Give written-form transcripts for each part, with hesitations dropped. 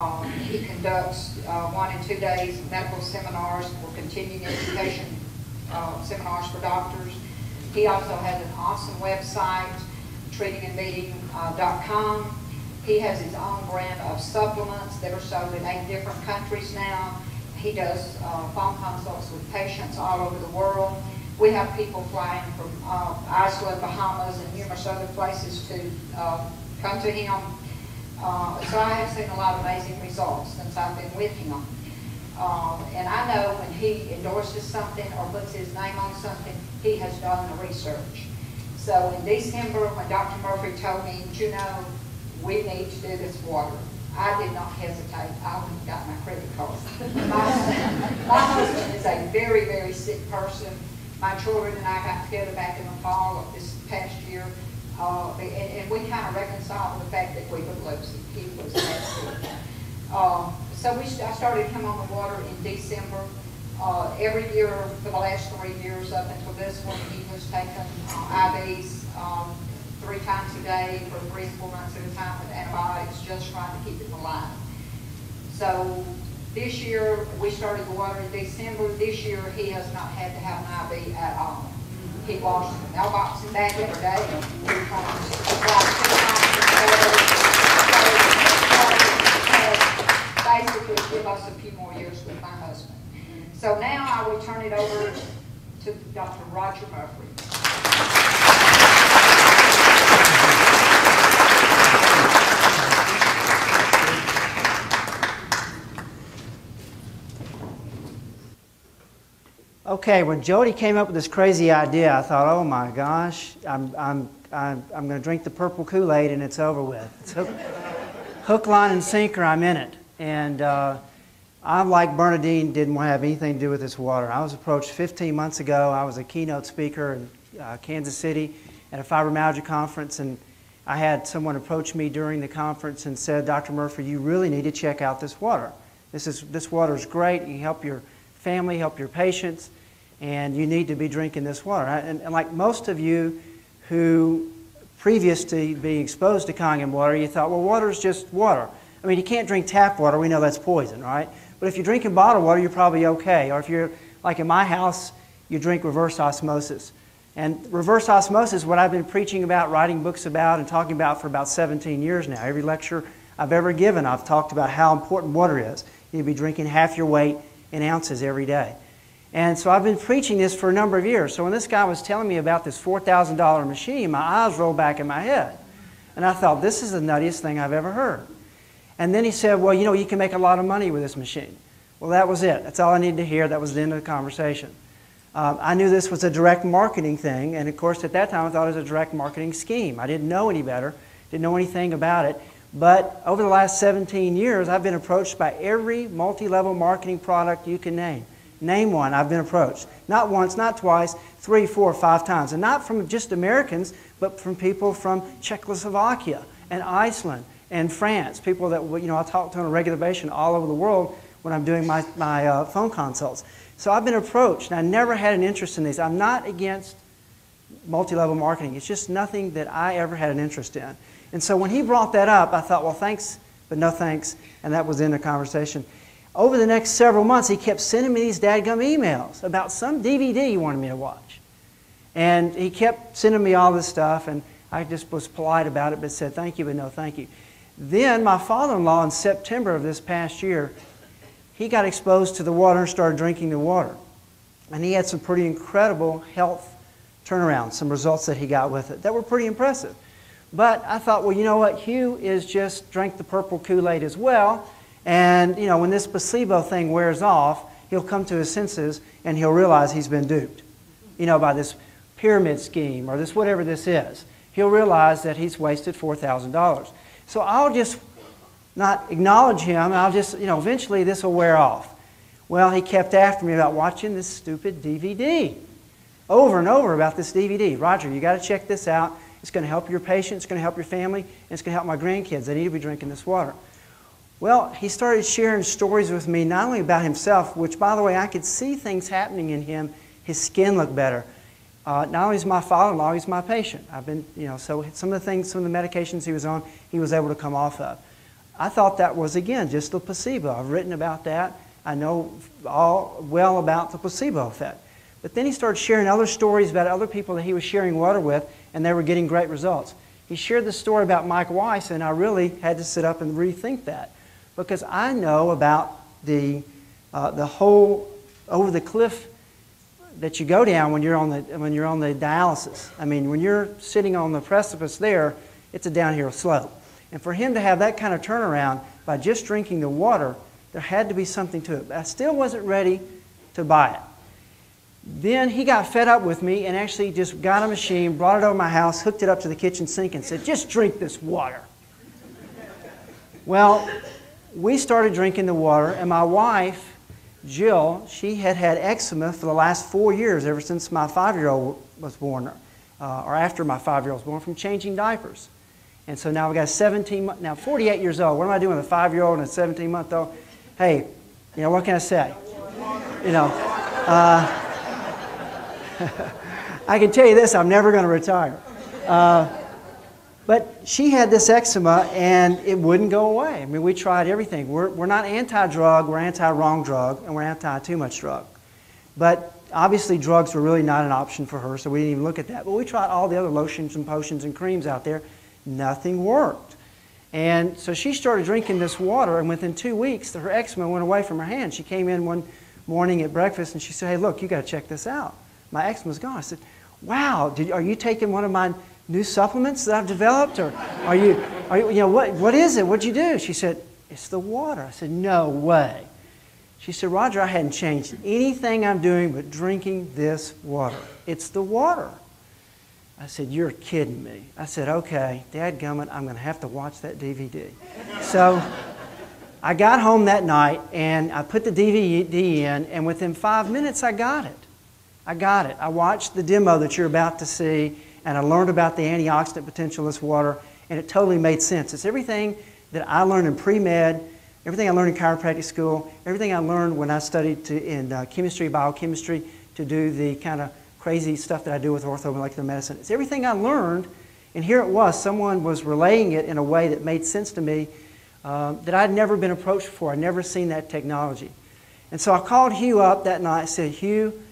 He conducts 1 and 2 days medical seminars for continuing education seminars for doctors. He also has an awesome website, treatingandmeeting.com. He has his own brand of supplements that are sold in 8 different countries now. He does phone consults with patients all over the world. We have people flying from Iceland, Bahamas, and numerous other places to come to him. So I have seen a lot of amazing results since I've been with him. And I know when he endorses something or puts his name on something, he has done the research. So in December, when Dr. Murphy told me, Juno, we need to do this water, I did not hesitate. I went and got my credit card. My husband is a very, very sick person. My children and I got together back in the fall of this past year, and we kind of reconciled the fact that we would lose him. He was that sick. So I started him on the water in December. Every year for the last 3 years up until this one, he was taking IVs 3 times a day for 3 and 4 months at a time with antibiotics, just trying to keep him alive. So this year, we started the water in December. This year, he has not had to have an IV at all. He washes the mailbox and back every day. He comes to basically give us a few more years with my husband. So now I will turn it over to Dr. Roger Murphy. Okay, when Jody came up with this crazy idea, I thought, oh my gosh, I'm going to drink the purple Kool-Aid and it's over with. It's hook, line, and sinker, I'm in it. And I, like Bernadine, didn't want to have anything to do with this water. I was approached 15 months ago. I was a keynote speaker in Kansas City at a fibromyalgia conference, and I had someone approach me during the conference and said, Dr. Murphy, you really need to check out this water. This water is great. You can help your family, help your patients, and you need to be drinking this water. And like most of you who, previous to being exposed to Kangen water, you thought, well, water is just water. I mean, you can't drink tap water. We know that's poison, right? But if you're drinking bottled water, you're probably okay. Or if you're, like in my house, you drink reverse osmosis. And reverse osmosis is what I've been preaching about, writing books about, and talking about for about 17 years now. Every lecture I've ever given, I've talked about how important water is. You need to be drinking half your weight in ounces every day. And so I've been preaching this for a number of years. So when this guy was telling me about this $4,000 machine, my eyes rolled back in my head. And I thought, this is the nuttiest thing I've ever heard. And then he said, well, you know, you can make a lot of money with this machine. Well, that was it. That's all I needed to hear. That was the end of the conversation. I knew this was a direct marketing thing. And of course, at that time, I thought it was a direct marketing scheme. I didn't know any better, didn't know anything about it. But over the last 17 years, I've been approached by every multi-level marketing product you can name. Name one, I've been approached. Not once, not twice, 3, 4, 5 times. And not from just Americans, but from people from Czechoslovakia and Iceland and France. People that, you know, I talk to on a regular basis all over the world when I'm doing my phone consults. So I've been approached, and I never had an interest in these. I'm not against multi-level marketing. It's just nothing that I ever had an interest in. And so when he brought that up, I thought, well, thanks, but no thanks, and that was the end of the conversation. Over the next several months, he kept sending me these dadgum emails about some DVD he wanted me to watch. And he kept sending me all this stuff, and I just was polite about it, but said thank you, but no thank you. Then my father-in-law, in September of this past year, he got exposed to the water and started drinking the water. And he had some pretty incredible health turnarounds, some results that he got with it that were pretty impressive. But I thought, well, you know what? Hugh is just drank the purple Kool-Aid as well. And, you know, when this placebo thing wears off, he'll come to his senses and he'll realize he's been duped, you know, by this pyramid scheme or this whatever this is. He'll realize that he's wasted $4,000. So I'll just not acknowledge him. I'll just, you know, eventually this will wear off. Well, he kept after me about watching this stupid DVD over and over about this DVD. Roger, you got to check this out. It's going to help your patient. It's going to help your family. And it's going to help my grandkids. They need to be drinking this water. Well, he started sharing stories with me, not only about himself, which, by the way, I could see things happening in him. His skin looked better. Not only is my father-in-law, he's my patient. I've been, you know, so some of the things, some of the medications he was on, he was able to come off of. I thought that was, again, just the placebo. I've written about that. I know all well about the placebo effect. But then he started sharing other stories about other people that he was sharing water with, and they were getting great results. He shared the story about Mike Weiss, and I really had to sit up and rethink that, because I know about the whole over the cliff that you go down when you're on the dialysis. I mean, when you're sitting on the precipice there, it's a downhill slope. And for him to have that kind of turnaround by just drinking the water, there had to be something to it. But I still wasn't ready to buy it. Then he got fed up with me and actually just got a machine, brought it over my house, hooked it up to the kitchen sink and said, just drink this water. Well, we started drinking the water, and my wife, Jill, she had had eczema for the last 4 years, ever since my 5-year-old was born, or after my 5-year-old was born, from changing diapers. And so now we got a now 48 years old. What am I doing with a 5-year-old and a 17-month-old? Hey, you know, what can I say? You know, I can tell you this, I'm never going to retire. But she had this eczema, and it wouldn't go away. I mean, we tried everything. We're not anti-drug, we're anti-wrong drug, and we're anti-too much drug. But obviously drugs were really not an option for her, so we didn't even look at that. But we tried all the other lotions and potions and creams out there. Nothing worked. And so she started drinking this water, and within 2 weeks, her eczema went away from her hand. She came in one morning at breakfast, and she said, hey, look, you got to check this out. My eczema's gone. I said, wow, are you taking one of my new supplements that I've developed? Or are you you know, what is it? What'd you do? She said, it's the water. I said, no way. She said, Roger, I hadn't changed anything I'm doing but drinking this water. It's the water. I said, you're kidding me. I said, okay, dadgummit, I'm going to have to watch that DVD. So I got home that night, and I put the DVD in, and within 5 minutes, I got it. I got it. I watched the demo that you're about to see, and I learned about the antioxidant potential of this water, and it totally made sense. It's everything that I learned in pre-med, everything I learned in chiropractic school, everything I learned when I studied in chemistry, biochemistry, to do the kind of crazy stuff that I do with orthomolecular medicine. It's everything I learned, and here it was. Someone was relaying it in a way that made sense to me that I'd never been approached before. I'd never seen that technology. And so I called Hugh up that night and said, Hugh,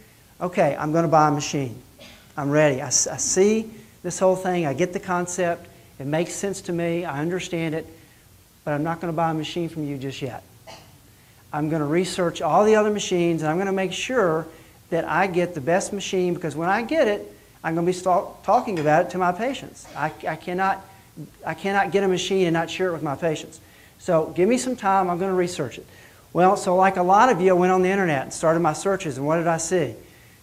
okay, I'm going to buy a machine. I'm ready. I see this whole thing. I get the concept. It makes sense to me. I understand it. But I'm not going to buy a machine from you just yet. I'm going to research all the other machines, and I'm going to make sure that I get the best machine, because when I get it, I'm going to be talking about it to my patients. I cannot get a machine and not share it with my patients. So give me some time. I'm going to research it. Well, so like a lot of you, I went on the internet and started my searches, and what did I see?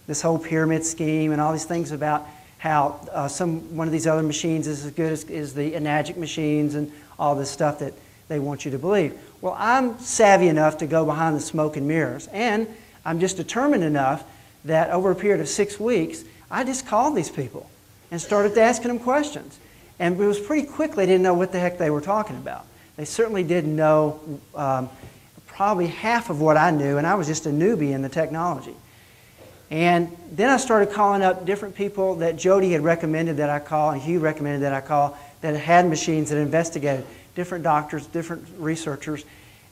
This whole pyramid scheme and all these things about how one of these other machines is as good as the Enagic machines and all this stuff that they want you to believe. Well, I'm savvy enough to go behind the smoke and mirrors, and I'm just determined enough that over a period of 6 weeks, I just called these people and started asking them questions. And it was pretty quick they didn't know what the heck they were talking about. They certainly didn't know probably half of what I knew, and I was just a newbie in the technology. And then I started calling up different people that Jody had recommended that I call, and Hugh recommended that I call, that had machines that investigated, different doctors, different researchers.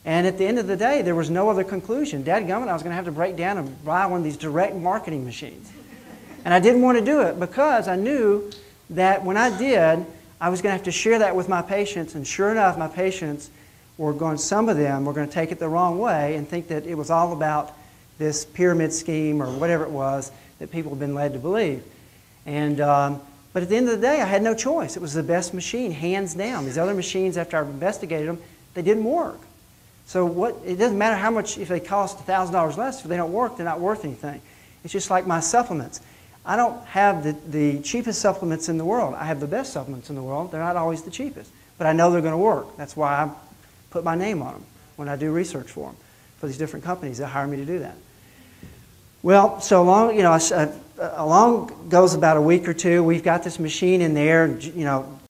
And at the end of the day, there was no other conclusion. Dadgummit, I was going to have to break down and buy one of these direct marketing machines. And I didn't want to do it because I knew that when I did, I was going to have to share that with my patients. And sure enough, my patients were going, some of them were going to take it the wrong way and think that it was all about this pyramid scheme or whatever it was that people have been led to believe. And, but at the end of the day, I had no choice. It was the best machine, hands down. These other machines, after I investigated them, they didn't work. So it doesn't matter how much, if they cost $1,000 less, if they don't work, they're not worth anything. It's just like my supplements. I don't have the cheapest supplements in the world. I have the best supplements in the world. They're not always the cheapest. But I know they're going to work. That's why I put my name on them when I do research for them, for these different companies that hire me to do that. Well, so along, you know, along goes about a week or two. We've got this machine in there. You know,